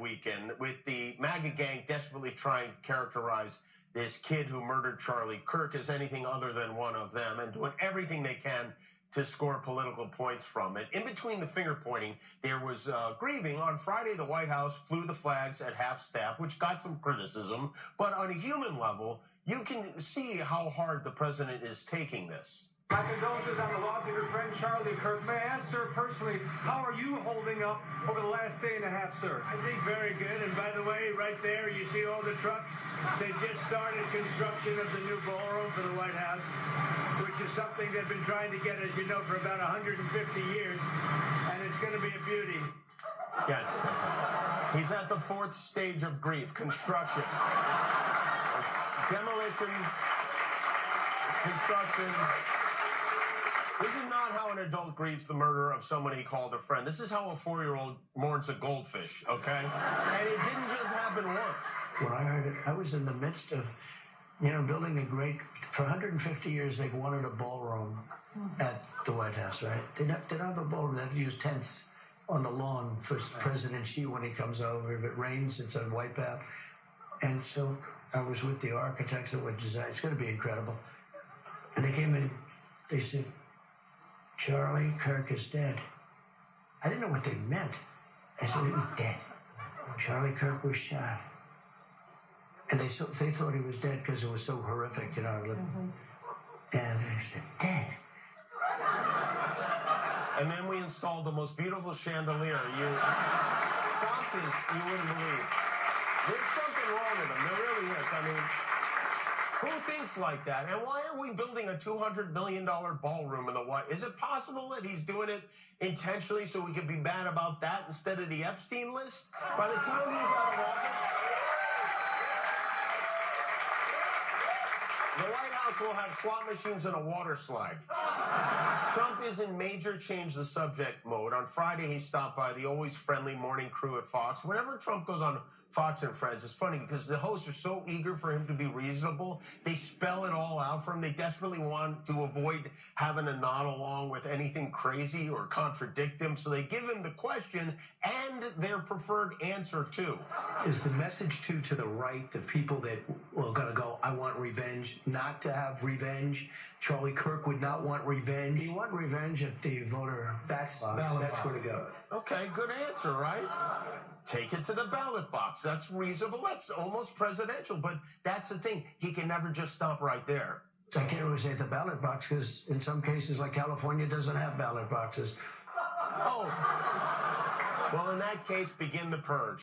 weekend with the MAGA gang desperately trying to characterize this kid who murdered Charlie Kirk as anything other than one of them and doing everything they can to score political points from it. In between the finger pointing, there was grieving. On Friday, the White House flew the flags at half-staff, which got some criticism. But on a human level, you can see how hard the president is taking this. My condolences on the loss of your friend Charlie Kirk. May I ask, sir, personally, how are you holding up over the last day and a half, sir? I think very good. And by the way, right there, you see all the trucks. They just started construction of the new ballroom for the White House, which is something they've been trying to get, as you know, for about 150 years. And it's going to be a beauty. Yes. He's at the fourth stage of grief, construction. Demolition, construction. This is not how an adult grieves the murder of someone he called a friend. This is how a 4-year-old mourns a goldfish, okay? And it didn't just happen once. When I heard it, I was in the midst of, building a great, for 150 years, they've wanted a ballroom at the White House, right? They don't have a ballroom. They have to use tents on the lawn for President Xi when he comes over. If it rains, it's a wipeout. And so I was with the architects that would design. It's going to be incredible. And they came in, they said, Charlie Kirk is dead. I didn't know what they meant. I said, he was dead. Charlie Kirk was shot. And they thought he was dead because it was so horrific, And I said, dead. And then we installed the most beautiful chandelier. Sconces, you wouldn't believe. There's something wrong with them. There really is. I mean, who thinks like that? And why are we building a $200 million ballroom in the White House? Is it possible that he's doing it intentionally so we can be mad about that instead of the Epstein list? By the time he's out of office, the White House will have slot machines and a water slide. Trump is in major change the subject mode. On Friday, he stopped by the always friendly morning crew at Fox. Whenever Trump goes on Fox and Friends, it's funny because the hosts are so eager for him to be reasonable. They spell it all out for him. They desperately want to avoid having a nod along with anything crazy or contradict him. So they give him the question and their preferred answer, too. Is the message, too, to the right, the people that are going to go, I want revenge, not to have revenge? Charlie Kirk would not want revenge. You want revenge at the voter That's box. where to go. Okay, good answer, right? Take it to the ballot box. That's reasonable. That's almost presidential. But that's the thing. He can never just stop right there. I can't really say at the ballot box because in some cases, like California, doesn't have ballot boxes. Oh. Well, in that case, begin the purge.